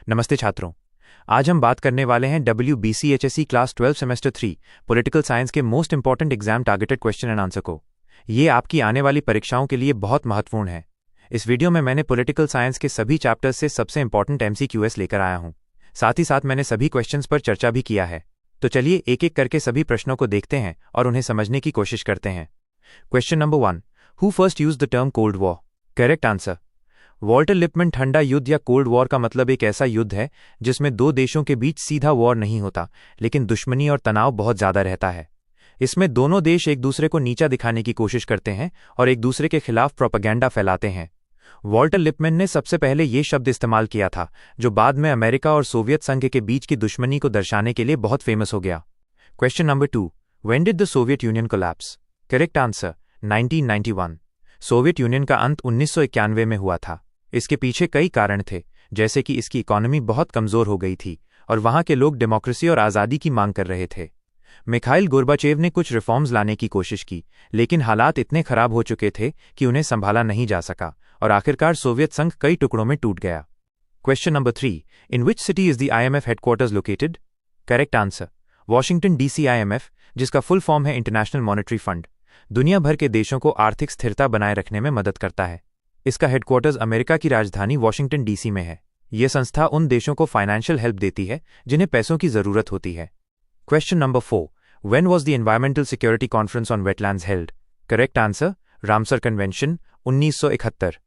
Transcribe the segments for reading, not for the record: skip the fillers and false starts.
नमस्ते छात्रों। आज हम बात करने वाले हैं WBCHSC class 12 semester 3 political science के most important exam targeted question and answer को। ये आपकी आने वाली परीक्षाओं के लिए बहुत महत्वपूर्ण है। इस वीडियो में मैंने पॉलिटिकल साइंस के सभी चैप्टर्स से सबसे इंपॉर्टेंट MCQs लेकर आया हूं। साथ ही साथ मैंने सभी क्वेश्चंस पर चर्चा भी किया है। तो चलिए एक एक करके सभी प्रश्नों को देखते हैं और उन्हें समझने की कोशिश करते हैं। Question number 1, who first used the term cold war? Correct answer, Walter Lipman. ठंडा युद्ध या कोल्ड वॉर का मतलब एक ऐसा युद्ध है जिसमें दो देशों के बीच सीधा वॉर नहीं होता, लेकिन दुश्मनी और तनाव बहुत ज्यादा रहता है। इसमें दोनों देश एक दूसरे को नीचा दिखाने की कोशिश करते हैं और एक दूसरे के खिलाफ प्रोपेगेंडा फैलाते हैं। वॉल्टर लिपमैन ने सबसे पहले ये शब्द इस्तेमाल किया था, जो बाद में अमेरिका और सोवियत संघ के बीच की दुश्मनी को दर्शाने के लिए बहुत फेमस हो गया। Question number 2, when did the Soviet union collapse? Correct answer, 1991। Soviet union का अंत 1991 में हुआ था। इसके पीछे कई कारण थे, जैसे कि इसकी इकोनॉमी बहुत कमजोर हो गई थी और वहां के लोग डेमोक्रेसी और आज़ादी की मांग कर रहे थे। मिखाइल गोर्बाचेव ने कुछ रिफॉर्म्स लाने की कोशिश की, लेकिन हालात इतने खराब हो चुके थे कि उन्हें संभाला नहीं जा सका और आखिरकार सोवियत संघ कई टुकड़ों में टूट गया। Question number 3, in which city is the IMF headquarters located? Correct answer, Washington DC IMF, जिसका फुल फॉर्म है इंटरनेशनल मॉनेटरी फंड, दुनिया भर के देशों को आर्थिक स्थिरता बनाए रखने में मदद करता है। इसका हेडक्वार्टर्स अमेरिका की राजधानी वॉशिंगटन DC में है। यह संस्था उन देशों को फाइनेंशियल हेल्प देती है जिन्हें पैसों की जरूरत होती है। Question number 4, when was the environmental security conference on wetlands held? Correct answer, Ramsar convention, 1971।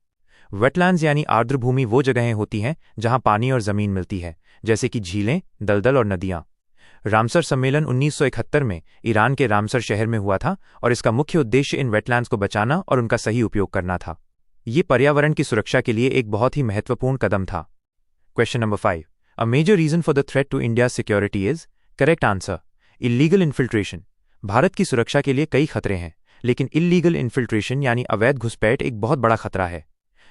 Wetlands यानी आर्द्रभूमि वो जगहें होती हैं जहां पानी और जमीन मिलती है, जैसे कि झीलें, दलदल और नदियां। रामसर सम्मेलन 1971 में ईरान के रामसर शहर में हुआ था और इसका मुख्य उद्देश्य इन वेटलैंड्स को बचाना और उनका सही उपयोग करना था। ये पर्यावरण की सुरक्षा के लिए एक बहुत ही महत्वपूर्ण कदम था। Question number 5, a major reason for the threat to India security is? Correct answer, illegal infiltration. Bharat की सुरक्षा के लिए कई खतरे हैं, लेकिन इल्लीगल इन्फिल्ट्रेशन यानी अवैध घुसपैठ एक बहुत बड़ा खतरा है।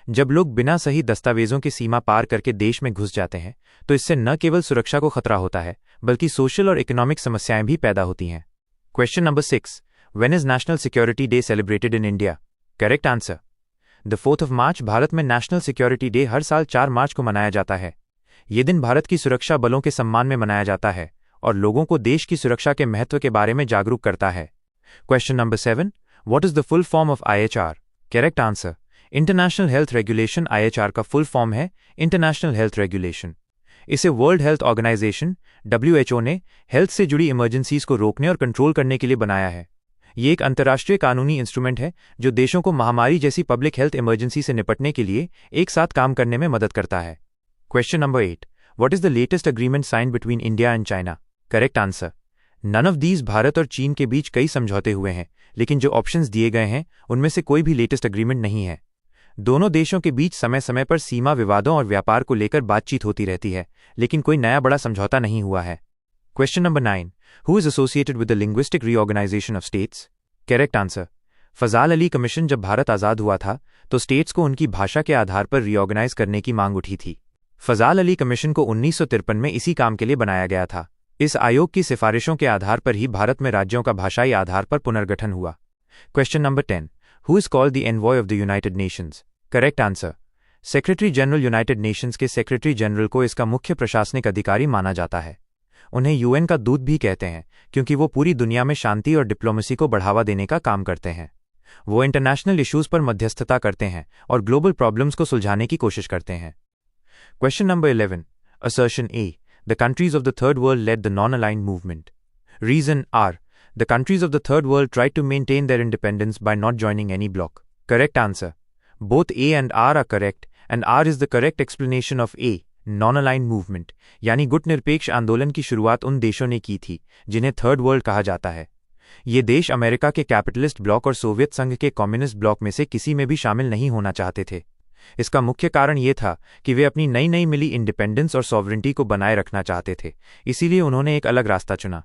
जब लोग बिना सही दस्तावेजों की सीमा पार करके देश में घुस जाते हैं, तो इससे न केवल सुरक्षा को खतरा होता है, बल्कि सोशल और इकोनॉमिक समस्याएं भी पैदा होती हैं। Question number 6, when is national security day celebrated in India? Correct answer, the 4th मार्च। भारत में नेशनल सिक्योरिटी डे हर साल 4 मार्च को मनाया जाता है। ये दिन भारत की सुरक्षा बलों के सम्मान में मनाया जाता है और लोगों को देश की सुरक्षा के महत्व के बारे में जागरूक करता है। Question number 7, what is the full form of IHR? Correct answer, international health regulation. IHR का फुल फॉर्म है इंटरनेशनल हेल्थ रेगुलेशन। इसे वर्ल्ड हेल्थ ऑर्गेनाइजेशन WHO ने हेल्थ से जुड़ी इमरजेंसीज को रोकने और कंट्रोल करने के लिए बनाया है। ये एक अंतर्राष्ट्रीय कानूनी इंस्ट्रूमेंट है जो देशों को महामारी जैसी पब्लिक हेल्थ इमरजेंसी से निपटने के लिए एक साथ काम करने में मदद करता है। Question number 8, what is the latest agreement signed between India and China? Correct answer, none of these. Bharat और चीन के बीच कई समझौते हुए हैं, लेकिन जो ऑप्शंस दिए गए हैं उनमें से कोई भी लेटेस्ट अग्रीमेंट नहीं है। दोनों देशों के बीच समय समय पर सीमा विवादों और व्यापार को लेकर बातचीत होती रहती है, लेकिन कोई नया बड़ा समझौता नहीं हुआ है। Question number 9, who is associated with the linguistic reorganisation of states? Correct answer, Fazal Ali commission. जब भारत आजाद हुआ था तो स्टेट्स को उनकी भाषा के आधार पर रीऑर्गेनाइज करने की मांग उठी थी। फजाल अली कमीशन को 1953 में इसी काम के लिए बनाया गया था। इस आयोग की सिफारिशों के आधार पर ही भारत में राज्यों का भाषाई आधार पर पुनर्गठन हुआ। Question number 10, who is called the envoy of the United Nations? Correct answer, secretary general. United Nations के सेक्रेटरी जनरल को इसका मुख्य प्रशासनिक अधिकारी माना जाता है। उन्हें UN का दूत भी कहते हैं, क्योंकि वो पूरी दुनिया में शांति और डिप्लोमेसी को बढ़ावा देने का काम करते हैं। वो इंटरनेशनल इश्यूज पर मध्यस्थता करते हैं और ग्लोबल प्रॉब्लम्स को सुलझाने की कोशिश करते हैं। Question number 11, assertion A, the countries of the third world led the non aligned movement. Reason R, the countries of the third world tried to maintain their independence by not joining any bloc. Correct answer, both A and R are correct and R is the correct explanation of A, non-aligned movement, यानी गुटनिरपेक्ष आंदोलन की शुरुआत उन देशों ने की थी जिन्हें थर्ड वर्ल्ड कहा जाता है। ये देश अमेरिका के कैपिटलिस्ट ब्लॉक और सोवियत संघ के कम्युनिस्ट ब्लॉक में से किसी में भी शामिल नहीं होना चाहते थे। इसका मुख्य कारण ये था कि वे अपनी नई नई मिली इंडिपेंडेंस और सॉवरेंटी को बनाए रखना चाहते थे, इसीलिए उन्होंने एक अलग रास्ता चुना।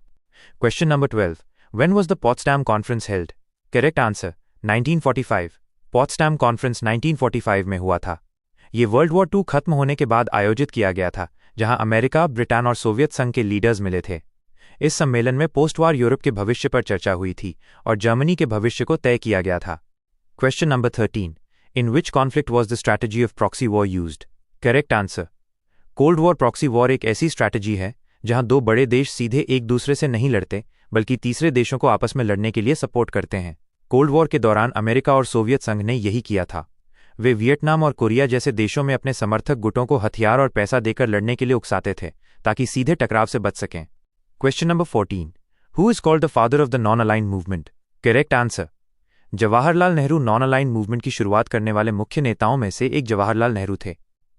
Question number 12, when was the Potsdam conference held? Correct answer, 1945। Potsdam conference 1945 में हुआ था। ये वर्ल्ड वॉर II खत्म होने के बाद आयोजित किया गया था, जहां अमेरिका, ब्रिटेन और सोवियत संघ के लीडर्स मिले थे। इस सम्मेलन में पोस्ट वार यूरोप के भविष्य पर चर्चा हुई थी और जर्मनी के भविष्य को तय किया गया था। Question number 13, in which conflict was the strategy of proxy war used? Correct answer, cold war proxy war एक ऐसी स्ट्रैटेजी है जहां दो बड़े देश सीधे एक दूसरे से नहीं लड़ते बल्कि तीसरे देशों को आपस में लड़ने के लिए सपोर्ट करते हैं। कोल्ड वॉर के दौरान अमेरिका और सोवियत संघ ने यही किया था। वे वियतनाम और कोरिया जैसे देशों में अपने समर्थक गुटों को हथियार और पैसा देकर लड़ने के लिए उकसाते थे ताकि सीधे टकराव से बच सकें। Question number 14। Who is called the father of the non aligned movement? Correct answer, Jawaharlal Nehru non aligned movement की शुरुआत करने वाले मुख्य नेताओं में से एक जवाहरलाल नेहरू थे।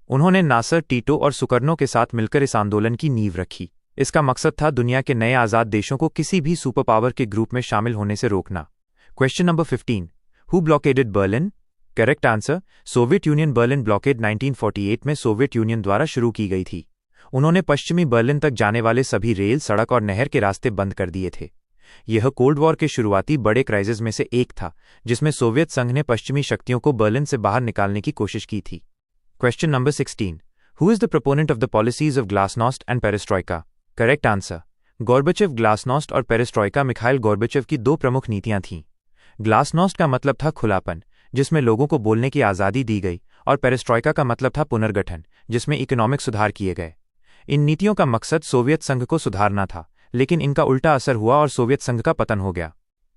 उन्होंने नासर, टीटो और सुकर्नो के साथ मिलकर इस आंदोलन की नींव रखी। इसका मकसद था दुनिया के नए आज़ाद देशों को किसी भी सुपर पावर के ग्रुप में शामिल होने से रोकना। Question number 15। Who blockaded Berlin? Correct answer, Soviet Union. Berlin blockade 1948 में सोवियत यूनियन द्वारा शुरू की गई थी। उन्होंने पश्चिमी बर्लिन तक जाने वाले सभी रेल, सड़क और नहर के रास्ते बंद कर दिए थे। यह कोल्ड वॉर के शुरुआती बड़े क्राइसिस में से एक था जिसमें सोवियत संघ ने पश्चिमी शक्तियों को बर्लिन से बाहर निकालने की कोशिश की थी। Question number 16। Who is the proponent of the policies of glasnost and perestroika? Correct answer, Gorbachev. Glasnost और पेरेस्ट्रॉइका मिखाइल गोर्बाचेव की दो प्रमुख नीतियां थीं। ग्लासनोस्ट का मतलब था खुलापन, जिसमें लोगों को बोलने की आज़ादी दी गई, और पेरेस्ट्रॉइका का मतलब था पुनर्गठन, जिसमें इकोनॉमिक सुधार किए गए। इन नीतियों का मकसद सोवियत संघ को सुधारना था, लेकिन इनका उल्टा असर हुआ और सोवियत संघ का पतन हो गया।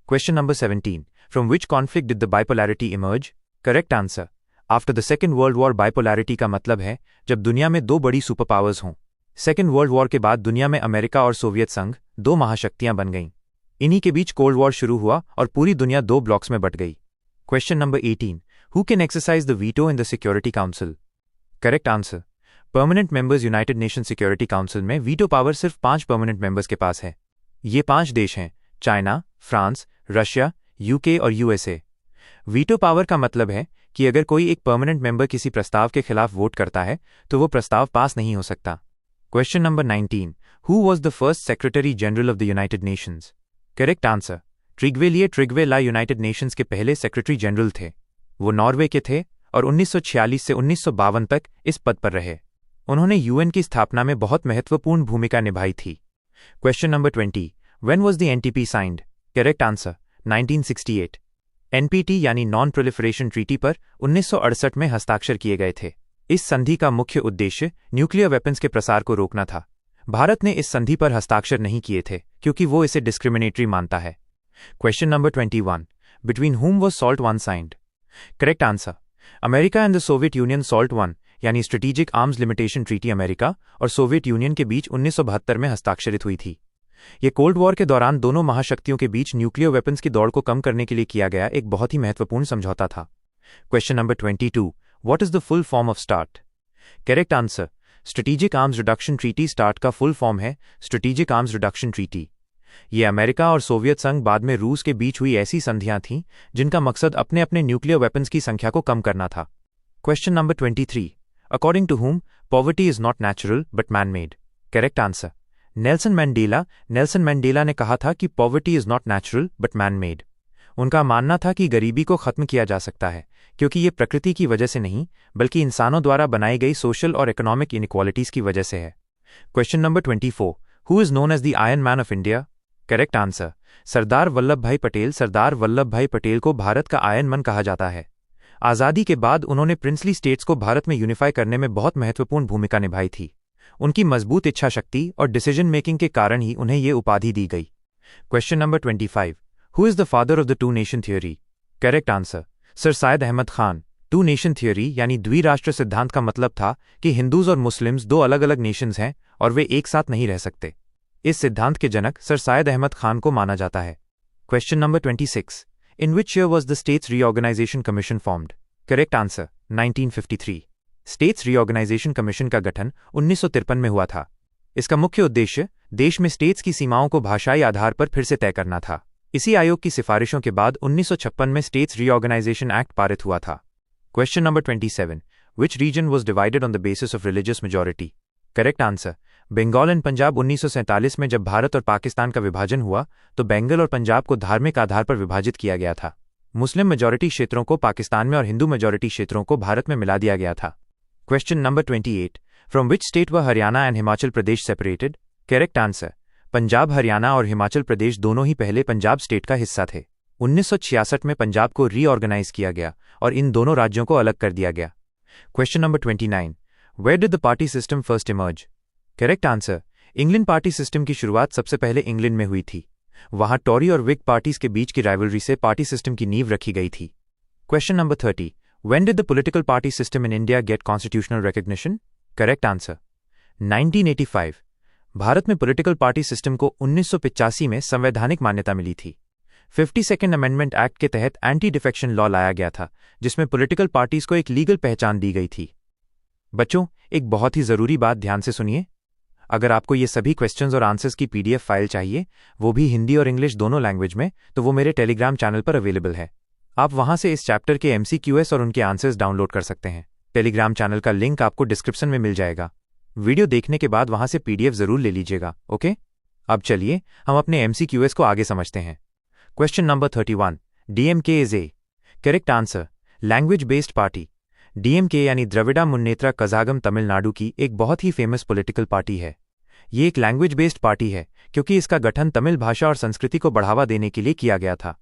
Question number 17। From which conflict did the bipolarity emerge? Correct answer, after the second world war. Bipolarity का मतलब है जब दुनिया में दो बड़ी सुपर पावर्स हों। सेकेंड वर्ल्ड वॉर के बाद दुनिया में अमेरिका और सोवियत संघ दो महाशक्तियां बन गईं। इन्हीं के बीच कोल्ड वॉर शुरू हुआ और पूरी दुनिया दो ब्लॉक्स में बंट गई। Question number 18। Who can exercise the veto in the security council? Correct answer, permanent members. United nation security council में वीटो पावर सिर्फ 5 परमानेंट मेंबर्स के पास है। ये 5 देश हैं: चाइना, फ्रांस, रशिया, यूके और यूएसए। वीटो पावर का मतलब है कि अगर कोई एक परमानेंट मेंबर किसी प्रस्ताव के खिलाफ वोट करता है तो वो प्रस्ताव पास नहीं हो सकता। Question number 19। Who was the first secretary general of the United Nations? Correct answer, Trygve Lie United Nations के पहले सेक्रेटरी जनरल थे। वो नॉर्वे के थे और 1946 से 1952 तक इस पद पर रहे। उन्होंने यूएन की स्थापना में बहुत महत्वपूर्ण भूमिका निभाई थी। Question number 20। When was the NPT signed? Correct answer, 1968। NPT यानी नॉन प्रोलिफरेशन ट्रीटी पर 1968 में हस्ताक्षर किए गए थे। इस संधि का मुख्य उद्देश्य न्यूक्लियर वेपन्स के प्रसार को रोकना था। भारत ने इस संधि पर हस्ताक्षर नहीं किए थे क्योंकि वो इसे डिस्क्रिमिनेटरी मानता है। Question number 21। Between whom was SALT I signed? Correct answer, America and the Soviet union. SALT I यानी strategic arms limitation treaty America और सोवियत यूनियन के बीच 1972 में हस्ताक्षरित हुई थी। ये कोल्ड वॉर के दौरान दोनों महाशक्तियों के बीच न्यूक्लियर वेपन्स की दौड़ को कम करने के लिए किया गया एक बहुत ही महत्वपूर्ण समझौता था। Question number 22। What is the full form of start? Correct answer, strategic arms reduction treaty. Start का फुल फॉर्म है स्ट्रेटेजिक आर्म्स रिडक्शन ट्रीटी। ये अमेरिका और सोवियत संघ, बाद में रूस के बीच हुई ऐसी संधियां थीं जिनका मकसद अपने अपने न्यूक्लियर वेपन्स की संख्या को कम करना था। Question number 23। According to whom poverty is not natural but man made? Correct answer, Nelson Mandela ने कहा था कि poverty is not natural but man made. उनका मानना था कि गरीबी को खत्म किया जा सकता है क्योंकि ये प्रकृति की वजह से नहीं बल्कि इंसानों द्वारा बनाई गई सोशल और इकोनॉमिक इनइक्वालिटीज की वजह से है। Question number 24। Who is known as the iron man of India? Correct answer, Sardar Vallabhbhai Patel. Sardar Vallabhbhai Patel को भारत का आयरन मैन कहा जाता है। आज़ादी के बाद उन्होंने प्रिंसली स्टेट्स को भारत में यूनिफाई करने में बहुत महत्वपूर्ण भूमिका निभाई थी। उनकी मजबूत इच्छा शक्ति और डिसीजन मेकिंग के कारण ही उन्हें ये उपाधि दी गई। Question number 25। Who is the father of the two nation theory? Correct answer, sir Syed Ahmad Khan. Two nation theory यानी द्विराष्ट्र सिद्धांत का मतलब था कि हिंदूज और मुस्लिम्स दो अलग अलग नेशंस हैं और वे एक साथ नहीं रह सकते। इस सिद्धांत के जनक सर सैयद अहमद खान को माना जाता है। Question number 26। In which year was the states reorganisation commission formed? Correct answer, 1953। States reorganisation commission का गठन 1953 में हुआ था। इसका मुख्य उद्देश्य देश में स्टेट्स की सीमाओं को भाषाई आधार पर फिर से तय करना था। इसी आयोग की सिफारिशों के बाद 1956 में स्टेट्स रीऑर्गेनाइजेशन एक्ट पारित हुआ था। Question number 27। Which region was divided on the basis of religious majority? Correct answer, Bengal and Punjab. 1947 में जब भारत और पाकिस्तान का विभाजन हुआ तो बंगाल और पंजाब को धार्मिक आधार पर विभाजित किया गया था। मुस्लिम मेजॉरिटी क्षेत्रों को पाकिस्तान में और हिंदू मेजॉरिटी क्षेत्रों को भारत में मिला दिया गया था। Question number 28। From which state were Haryana and Himachal Pradesh separated? Correct answer, Punjab, Haryana और हिमाचल प्रदेश दोनों ही पहले पंजाब स्टेट का हिस्सा थे। 1966 में पंजाब को रीऑर्गेनाइज किया गया और इन दोनों राज्यों को अलग कर दिया गया। Question number 29। Where did the party system first emerge? Correct answer. England party system की शुरुआत सबसे पहले इंग्लैंड में हुई थी. वहां टॉरी और विग पार्टीज के बीच की राइवलरी से पार्टी सिस्टम की नींव रखी गई थी. Question number 30. When did the political party system in India get constitutional recognition? Correct answer. 1985. Bharat में पॉलिटिकल पार्टी सिस्टम को 1985 में संवैधानिक मान्यता मिली थी. 52nd अमेंडमेंट एक्ट के तहत एंटी डिफेक्शन लॉ लाया गया था, जिसमें पॉलिटिकल पार्टीज को एक लीगल पहचान दी गई थी. बच्चों, एक बहुत ही जरूरी बात ध्यान से सुनिए. अगर आपको ये सभी क्वेश्चंस और आंसर्स की पीडीएफ फाइल चाहिए, वो भी हिंदी और इंग्लिश दोनों लैंग्वेज में, तो वो मेरे टेलीग्राम चैनल पर अवेलेबल है. आप वहां से इस चैप्टर के MCQs और उनके आंसर्स डाउनलोड कर सकते हैं. टेलीग्राम चैनल का लिंक आपको डिस्क्रिप्शन में मिल जाएगा. वीडियो देखने के बाद वहां से पीडीएफ जरूर ले लीजिएगा. ओके, अब चलिए हम अपने MCQs को आगे समझते हैं. Question number 31. DMK is a. Correct answer. Language based party. DMK यानी द्रविड़ा मुन्नेत्रा कज़ागम तमिलनाडु की एक बहुत ही फेमस पॉलिटिकल पार्टी है. ये एक लैंग्वेज बेस्ड पार्टी है क्योंकि इसका गठन तमिल भाषा और संस्कृति को बढ़ावा देने के लिए किया गया था.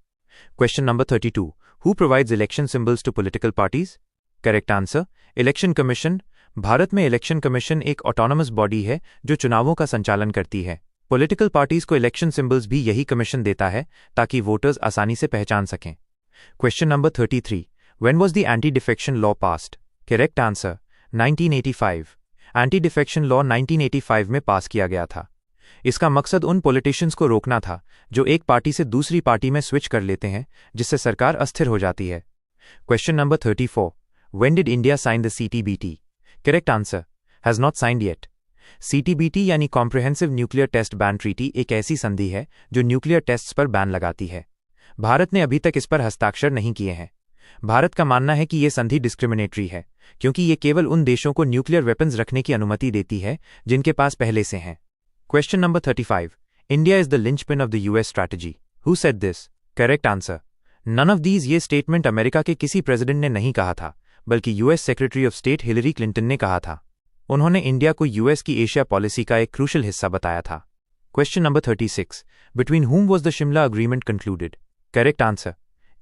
Question number 32. Who provides election symbols to political parties? Correct answer. Election commission. Bharat में इलेक्शन कमीशन एक ऑटोनमस बॉडी है जो चुनावों का संचालन करती है. पॉलिटिकल पार्टीज को इलेक्शन सिंबल्स भी यही कमीशन देता है ताकि वोटर्स आसानी से पहचान सकें. Question number 33. When was the anti-defection law passed? Correct answer. 1985. Anti-defection law 1985 में पास किया गया था. इसका मकसद उन पॉलिटिशियंस को रोकना था जो एक पार्टी से दूसरी पार्टी में स्विच कर लेते हैं, जिससे सरकार अस्थिर हो जाती है. Question number 34. When did India sign the CTBT? Correct answer. Has not signed yet. CTBT यानी comprehensive nuclear test ban treaty एक ऐसी संधि है जो न्यूक्लियर टेस्ट्स पर बैन लगाती है. भारत ने अभी तक इस पर हस्ताक्षर नहीं किए हैं. भारत का मानना है कि यह संधि डिस्क्रिमिनेटरी है क्योंकि ये केवल उन देशों को न्यूक्लियर वेपन्स रखने की अनुमति देती है जिनके पास पहले से हैं. Question number 35. India is the linchpin of the US strategy. Who said this? Correct answer. None of these. ये स्टेटमेंट अमेरिका के किसी प्रेसिडेंट ने नहीं कहा था, बल्कि US secretary of state Hillary Clinton ने कहा था. उन्होंने इंडिया को US की एशिया पॉलिसी का एक क्रूशल हिस्सा बताया था. Question number 36. Between whom was the Shimla agreement concluded? Correct answer.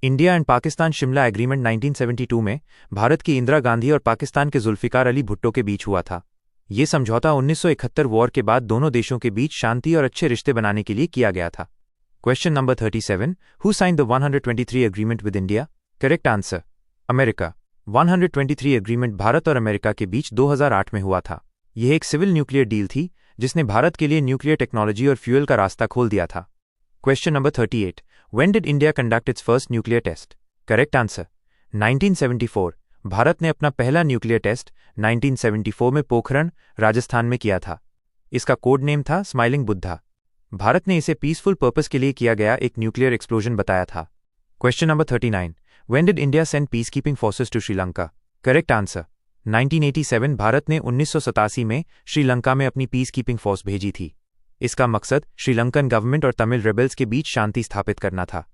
India and Pakistan Shimla agreement 1972 में भारत की इंदिरा गांधी और पाकिस्तान के जुल्फिकार अली भुट्टो के बीच हुआ था. ये समझौता 1971 वॉर के बाद दोनों देशों के बीच शांति और अच्छे रिश्ते बनाने के लिए किया गया था. Question number 37. Who signed the 123 agreement with India? Correct answer. America. 123 agreement Bharat और अमेरिका के बीच 2008 में हुआ था. यह एक सिविल न्यूक्लियर डील थी जिसने भारत के लिए न्यूक्लियर टेक्नोलॉजी और फ्यूल का रास्ता खोल दिया था. Question number 38. When did India conduct its first nuclear test? Correct answer. 1974. Bharat ने अपना पहला न्यूक्लियर टेस्ट 1974 में पोखरण, राजस्थान में किया था. इसका कोड नेम था स्माइलिंग बुद्धा. भारत ने इसे पीसफुल पर्पस के लिए किया गया एक न्यूक्लियर एक्सप्लोजन बताया था. Question number 39. When did India send peacekeeping forces to Sri Lanka? Correct answer. 1987. Bharat ने 1987 में श्रीलंका में अपनी पीस कीपिंग फोर्स भेजी थी. इसका मकसद श्रीलंकन गवर्नमेंट और तमिल रेबल्स के बीच शांति स्थापित करना था.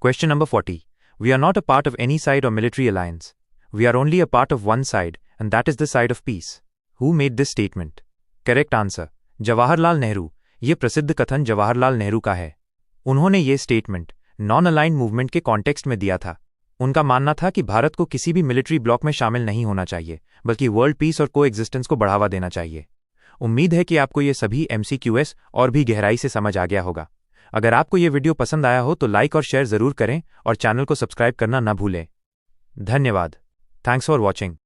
Question number 40. We are not a part of any side or military alliance. We are only a part of one side and that is the side of peace. Who made this statement? Correct answer. Jawaharlal Nehru. ये प्रसिद्ध कथन जवाहरलाल नेहरू का है. उन्होंने ये statement non aligned movement के context में दिया था. उनका मानना था कि भारत को किसी भी मिलिट्री ब्लॉक में शामिल नहीं होना चाहिए, बल्कि वर्ल्ड पीस और को एग्जिस्टेंस को बढ़ावा देना चाहिए. उम्मीद है कि आपको ये सभी MCQs और भी गहराई से समझ आ गया होगा. अगर आपको ये वीडियो पसंद आया हो तो लाइक और शेयर जरूर करें और चैनल को सब्सक्राइब करना न भूलें. धन्यवाद. Thanks for watching.